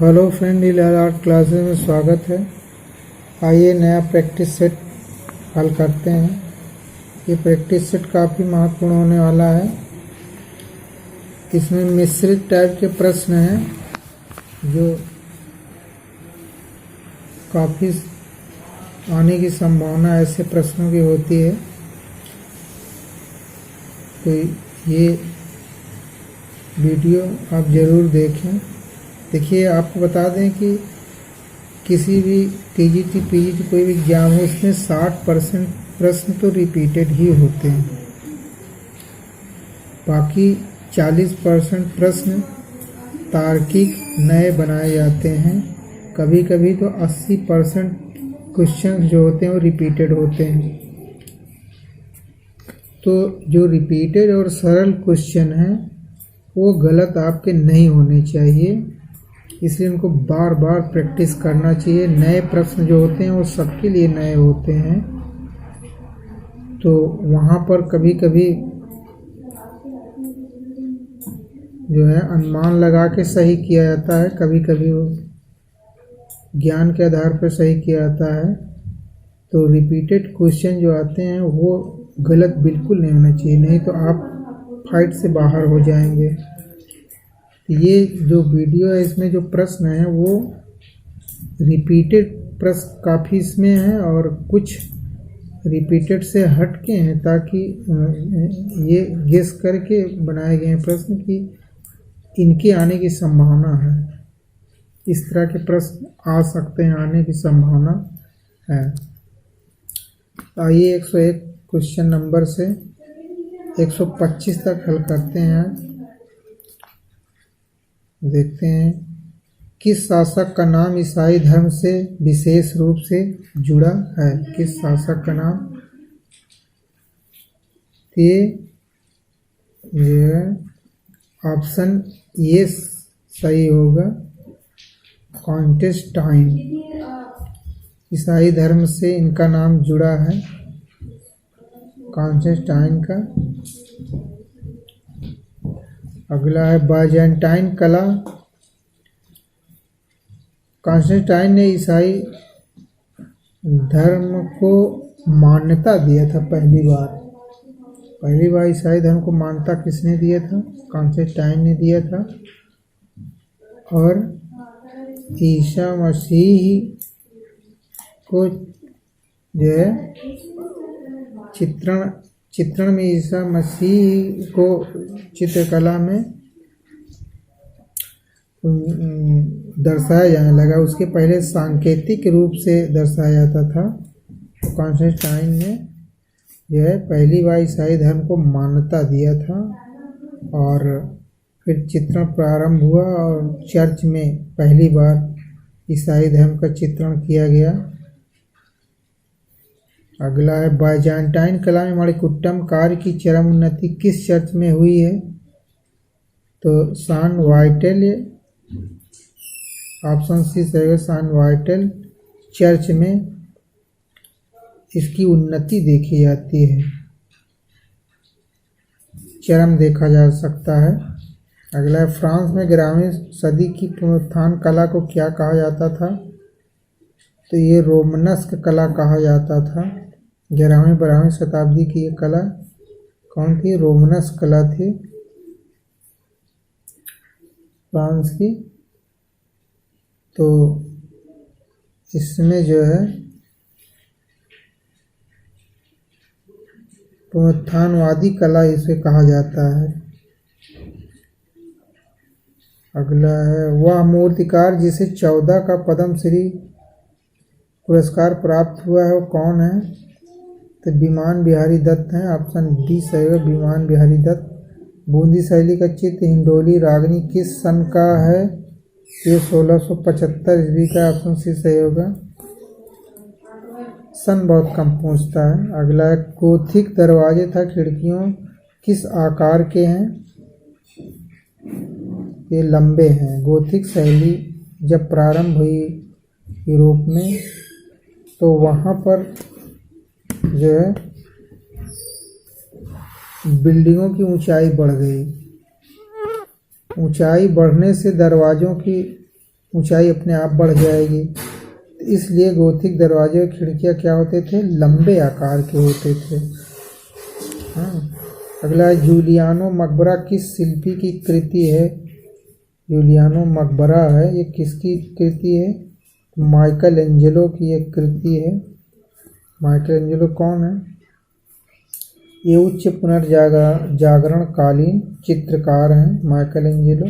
Hello friend, इलाल art classes में स्वागत है। आइए नया प्रैक्टिस सेट हल करते हैं। ये प्रैक्टिस सेट काफ़ी महत्वपूर्ण होने वाला है। इसमें मिश्रित टाइप के प्रश्न हैं जो काफ़ी आने की संभावना ऐसे प्रश्नों की होती है। तो ये वीडियो आप ज़रूर देखें। देखिए, आपको बता दें कि किसी भी टीजीटी पीजीटी कोई भी एग्जाम हो, उसमें 60% प्रश्न तो रिपीटेड ही होते हैं। बाकी 40% प्रश्न तार्किक नए बनाए जाते हैं। कभी कभी तो 80% क्वेश्चन जो होते हैं वो रिपीटेड होते हैं। तो जो रिपीटेड और सरल क्वेश्चन हैं वो गलत आपके नहीं होने चाहिए, इसलिए उनको बार बार प्रैक्टिस करना चाहिए। नए प्रश्न जो होते हैं वो सबके लिए नए होते हैं, तो वहाँ पर कभी कभी जो है अनुमान लगा के सही किया जाता है, कभी कभी वो ज्ञान के आधार पर सही किया जाता है। तो रिपीटेड क्वेश्चन जो आते हैं वो गलत बिल्कुल नहीं होना चाहिए, नहीं तो आप फाइट से बाहर हो जाएंगे। ये जो वीडियो है इसमें जो प्रश्न है वो रिपीटेड प्रश्न काफ़ी इसमें है और कुछ रिपीटेड से हट के हैं, ताकि ये गेस करके बनाए गए प्रश्न कि इनके आने की संभावना है। इस तरह के प्रश्न आ सकते हैं, आने की संभावना है। आइए 101 क्वेश्चन नंबर से 125 तक हल करते हैं। देखते हैं किस शासक का नाम ईसाई धर्म से विशेष रूप से जुड़ा है। किस शासक का नाम? ये ऑप्शन ये सही होगा, कॉन्स्टेंटाइन। ईसाई धर्म से इनका नाम जुड़ा है, कॉन्स्टेंटाइन का। अगला है बाइजेंटाइन कला। कॉन्स्टेंटाइन ने ईसाई धर्म को मान्यता दिया था पहली बार ईसाई धर्म को मान्यता किसने दिया था? कॉन्स्टेंटाइन ने दिया था। और ईसा मसीह को जो है चित्रण में ईसा मसीह को चित्रकला में दर्शाया जाने लगा। उसके पहले सांकेतिक रूप से दर्शाया जाता था। तो कॉन्स्टेंटाइन ने जो है पहली बार ईसाई धर्म को मान्यता दिया था और फिर चित्रण प्रारंभ हुआ और चर्च में पहली बार ईसाई धर्म का चित्रण किया गया। अगला है बाइजेंटाइन कला में मणिकुट्टम कार्य की चरम उन्नति किस चर्च में हुई है? तो सान वाइटल, ऑप्शन सी सही है, सान वाइटल चर्च में इसकी उन्नति देखी जाती है, चरम देखा जा सकता है। अगला है फ्रांस में 11वीं सदी की पुनरुत्थान कला को क्या कहा जाता था? तो ये रोमनस्क कला कहा जाता था। 11वीं-12वीं शताब्दी की ये कला कौन थी? रोमनस्क कला थी फ्रांस की। तो इसमें जो है पुनरुत्थानवादी कला इसे कहा जाता है। अगला है वह मूर्तिकार जिसे 14 का पद्मश्री पुरस्कार प्राप्त हुआ है वो कौन है? तो विमान बिहारी दत्त हैं, ऑप्शन डी सही है, विमान बिहारी दत्त। बूंदी शैली का चित्र हिंडोली रागनी किस सन का है? ये 1675 ईस्वी का, ऑप्शन सी सही होगा। सन बहुत कम पूछता है। अगला है गोथिक दरवाजे तथा खिड़कियों किस आकार के हैं? ये लंबे हैं। गोथिक शैली जब प्रारंभ हुई यूरोप में तो वहाँ पर जो है बिल्डिंगों की ऊंचाई बढ़ गई। ऊंचाई बढ़ने से दरवाज़ों की ऊंचाई अपने आप बढ़ जाएगी। इसलिए गोथिक दरवाजे और खिड़कियाँ क्या होते थे, लंबे आकार के होते थे। हाँ, अगला है जूलियानो मकबरा किस शिल्पी की कृति है। जूलियानो मकबरा है, ये किसकी कृति है, माइकल एंजेलो की एक कृति है। माइकल एंजेलो कौन है, ये उच्च पुनर्जागरण कालीन चित्रकार हैं माइकल एंजेलो।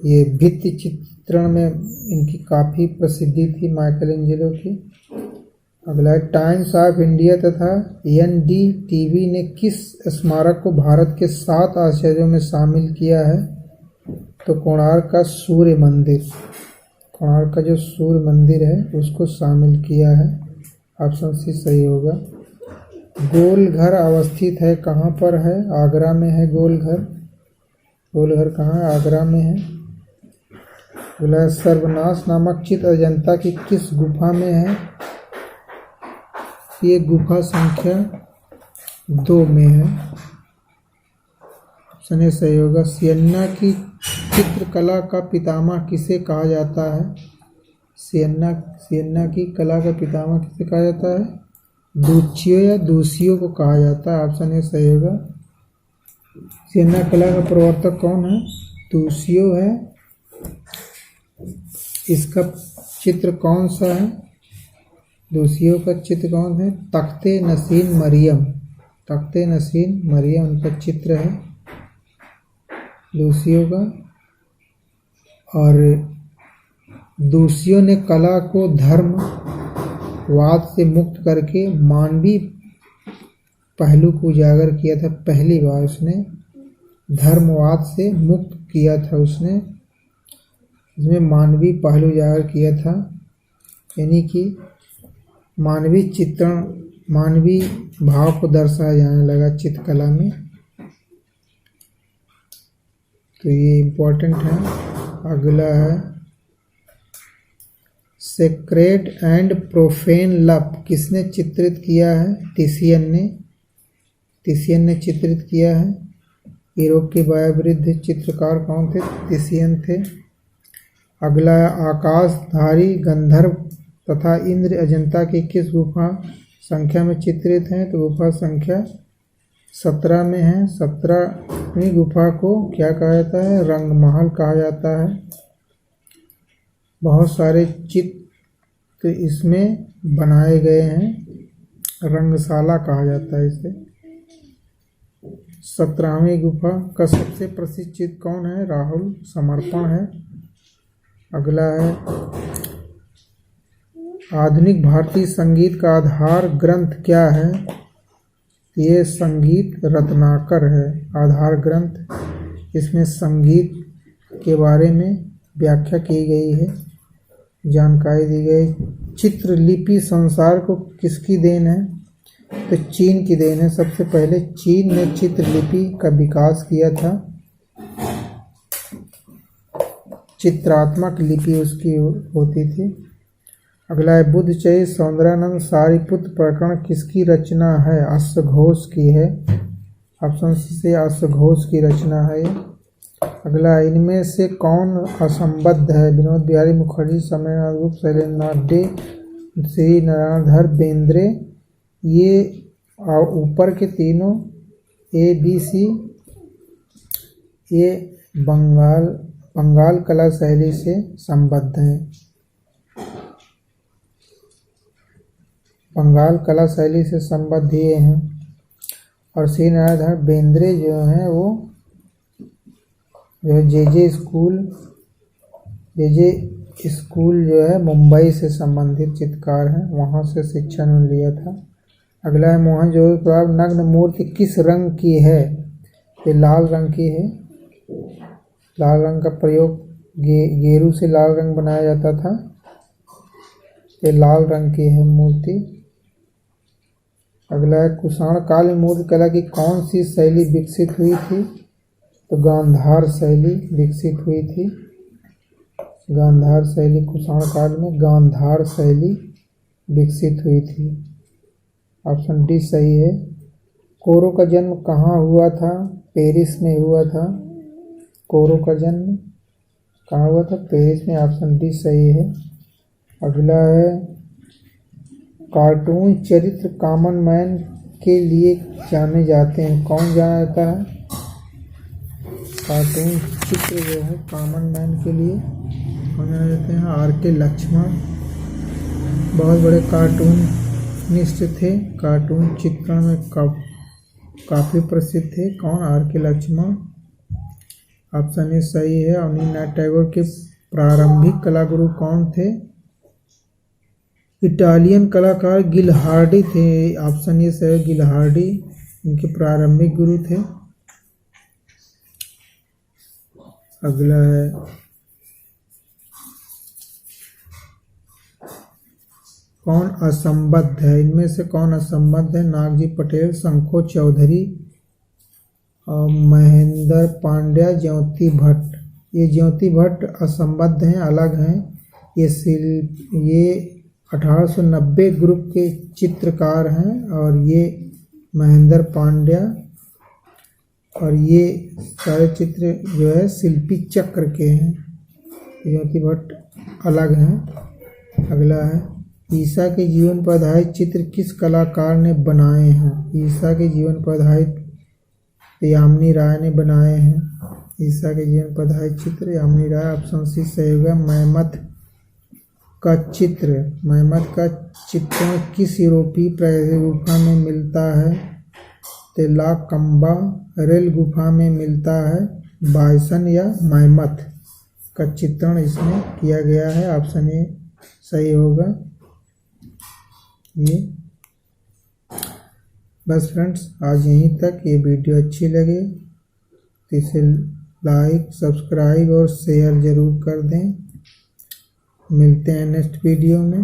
ये भित्ति चित्रण में इनकी काफ़ी प्रसिद्धि थी माइकल एंजेलो की। अगला है टाइम्स ऑफ इंडिया तथा एनडीटीवी ने किस स्मारक को भारत के 7 आश्चर्यों में शामिल किया है। तो कोणार्क का सूर्य मंदिर, कोणार्क का जो सूर्य मंदिर है उसको शामिल किया है। ऑप्शन सी सही होगा। गोल घर अवस्थित है कहाँ पर है, आगरा में है गोल घर। गोल घर कहाँ है, आगरा में है। अगला सर्वनाश नामक चित्र अजंता की किस गुफा में है। ये गुफा संख्या 2 में है। ऑप्शन ए सही होगा। सियन्ना की चित्रकला का पितामह किसे कहा जाता है। सियन्ना की कला का पितामह किसे कहा जाता है, दुचियो या दूसियो को कहा जाता है। ऑप्शन ए सही होगा। सियन्ना कला का प्रवर्तक कौन है, दूसियो है। इसका चित्र कौन सा है, दूसियो का चित्र कौन है, तख्ते नसीन मरियम, तख्ते नसीन मरियम उनका चित्र है दूसियो का। और दूसियो ने कला को धर्मवाद से मुक्त करके मानवीय पहलू को उजागर किया था। पहली बार उसने धर्मवाद से मुक्त किया था, उसने इसमें मानवीय पहलू उजागर किया था, यानी कि मानवीय चित्रण, मानवीय भाव को दर्शाया जाने लगा चित्रकला में। तो ये इम्पोर्टेंट है। अगला है सेक्रेड एंड प्रोफेन लव किसने चित्रित किया है, टिसियन ने, टिसियन ने चित्रित किया है। यूरोप के वायवृद्ध चित्रकार कौन थे, टिसियन थे। अगला है आकाशधारी गंधर्व तथा इंद्र अजंता की किस गुफा संख्या में चित्रित हैं। तो गुफा संख्या 17 में है। 17वीं गुफा को क्या कहा जाता है, रंगमहल कहा जाता है। बहुत सारे चित्र इसमें बनाए गए हैं, रंगशाला कहा जाता है इसे। 17वीं गुफा का सबसे प्रसिद्ध चित्र कौन है, राहुल समर्पण है। अगला है आधुनिक भारतीय संगीत का आधार ग्रंथ क्या है। ये संगीत रत्नाकर है आधार ग्रंथ। इसमें संगीत के बारे में व्याख्या की गई है, जानकारी दी गई। चित्रलिपि संसार को किसकी देन है, तो चीन की देन है। सबसे पहले चीन ने चित्रलिपि का विकास किया था। चित्रात्मक लिपि उसकी होती थी। अगला है बुद्धचरित सौंदर्यानंद सारिपुत्र प्रकरण किसकी रचना है, अश्वघोष की है। ऑप्शन सी से अश्वघोष की रचना है। अगला इनमें से कौन असंबद्ध है, विनोद बिहारी मुखर्जी, सत्येंद्रनाथ गुप्त, शैलेंद्रनाथ डे, श्री नारायणधर बेंद्रे। ये ऊपर के तीनों ए बी सी ये बंगाल कला शैली से संबद्ध हैं। बंगाल कला शैली से संबद्ध ये हैं। और श्री नारायणधर बेंद्रे जो हैं वो जो है जे स्कूल जो है मुंबई से संबंधित चित्रकार हैं, वहाँ से शिक्षा उन्होंने लिया था। अगला है मोहनजोदड़ो तालाब नग्न मूर्ति किस रंग की है, ये लाल रंग की है। लाल रंग का प्रयोग गेरू से लाल रंग बनाया जाता था, ये लाल रंग की है मूर्ति। अगला है कुषाण काल में मूर्ति कला की कौन सी शैली विकसित हुई थी, तो गांधार शैली विकसित हुई थी। गांधार शैली कुषाण काल में गांधार शैली विकसित हुई थी। ऑप्शन डी सही है। कोरो का जन्म कहाँ हुआ था, पेरिस में हुआ था कोरो का जन्म। कहाँ हुआ था? पेरिस में। ऑप्शन डी सही है। अगला है कार्टून चरित्र कॉमन मैन के लिए जाने जाते हैं, कौन जाना जाता है? कार्टून चित्र जो है कॉमन मैन के लिए कौन जाना जाते हैं? आर के लक्ष्मण बहुत बड़े कार्टूनिस्ट थे, कार्टून चित्रण में काफ़ी प्रसिद्ध थे। कौन? आर के लक्ष्मण। ऑप्शन ए सही है। अवनींद्रनाथ टैगोर के प्रारंभिक कलागुरु कौन थे? इटालियन कलाकार गिलहार्डी थे। ऑप्शन ए सही है, गिलहार्डी इनके प्रारंभिक गुरु थे। अगला है कौन असंबद्ध है? इनमें से कौन असंबद्ध है? नागजी पटेल, शंखो चौधरी और महेंद्र पांड्या, ज्योति भट्ट। ये ज्योति भट्ट असंबद्ध हैं, अलग हैं। ये 1890 ग्रुप के चित्रकार हैं और ये महेंद्र पांड्या और ये सारे चित्र जो है शिल्पी चक्र के हैं। ज्योति भट्ट अलग हैं। अगला है ईसा के जीवन पर आधारित चित्र किस कलाकार ने बनाए हैं? ईसा के जीवन पर आधारित यामिनी राय ने बनाए हैं। ईसा के जीवन पर आधारित चित्र यामिनी राय। ऑप्शन सी सही होगा। महमद का चित्रण किस यूरोपीय गुफा में मिलता है? ला कंबा रेल गुफा में मिलता है। बायसन या महमद का चित्रण इसमें किया गया है। ऑप्शन ए सही होगा। ये बस फ्रेंड्स, आज यहीं तक। ये वीडियो अच्छी लगे तो इसे लाइक, सब्सक्राइब और शेयर ज़रूर कर दें। मिलते हैं नेक्स्ट वीडियो में।